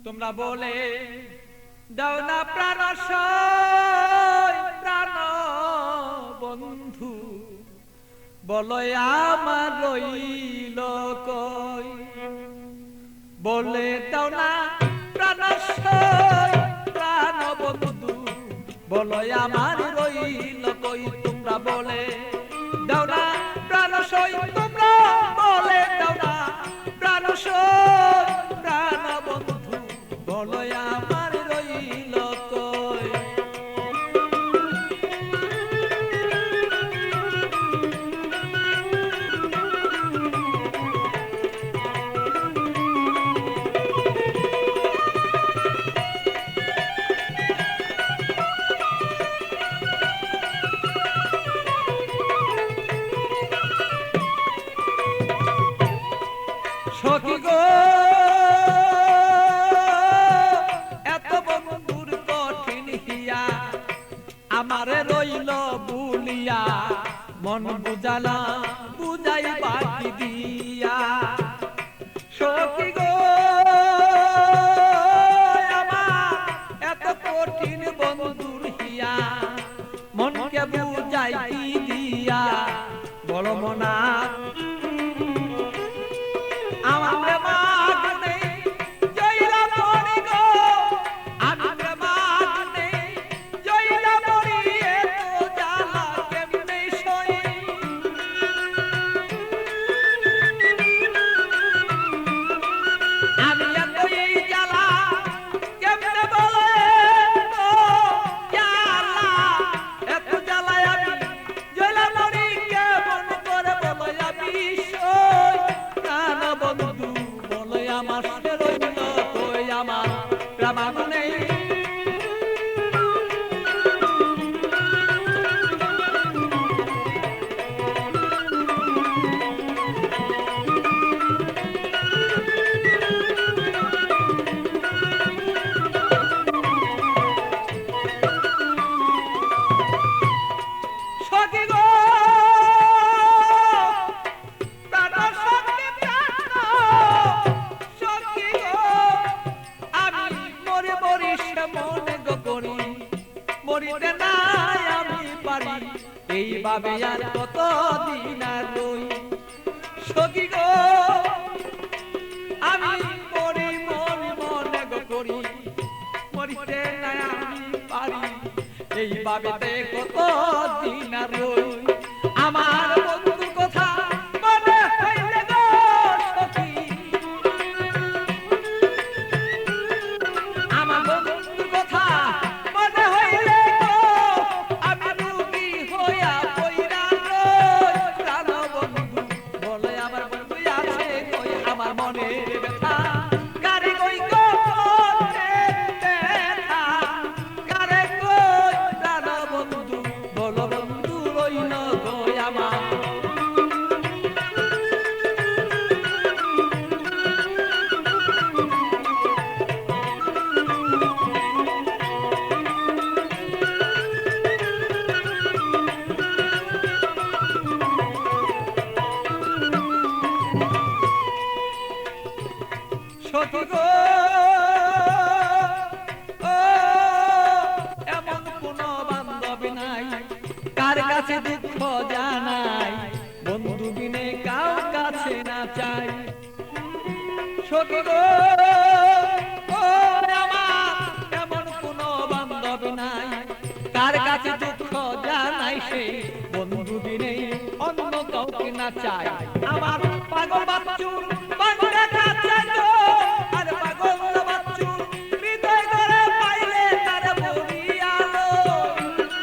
তোমরা বলে দাও না প্রাণ প্রাণ বন্ধু, বলো আমার রইল কই। বলে দাও না প্রাণ প্রাণ বন্ধু, বলো আমার রইল কই। তোমরা বলে দাও না প্রাণ তোমরা বলে দাও না প্রাণ প্রাণ বন্ধু, বলো আমার রইল কই। সখী গো এত বন্ধুর কঠিন হিয়া, আমারে রইল বুলিয়া মন বুঝালা বুঝাই বাকি দিয়া। সখী গো আমার এত কঠিন বন্ধুর হিয়া, মনকে বুঝাই দিয়া বড় মনা মরিতে নাই আমি পারি, এইভাবে আর কতদিন আর রই। সখী গো আমি মরি মরি মনে গো করি, মরিতে নাই আমি পারি, এইভাবে কতদিন আর রই। আমার বন্ধুর কথা মনে হইলে গো সখী, আমার বন্ধুর কথা সখী গো এমন কোন বান্ধবী নাই কার কাছে দুঃখ জানাই, বন্ধু বিনে কার কাছে না চাই। সখী গো আমার এমন কোন বান্ধবী নাই কার কাছে দুঃখ জানাই, সে বন্ধু বিনে অন্য কাউকে না চাই। আমার পাগল বাচ্চু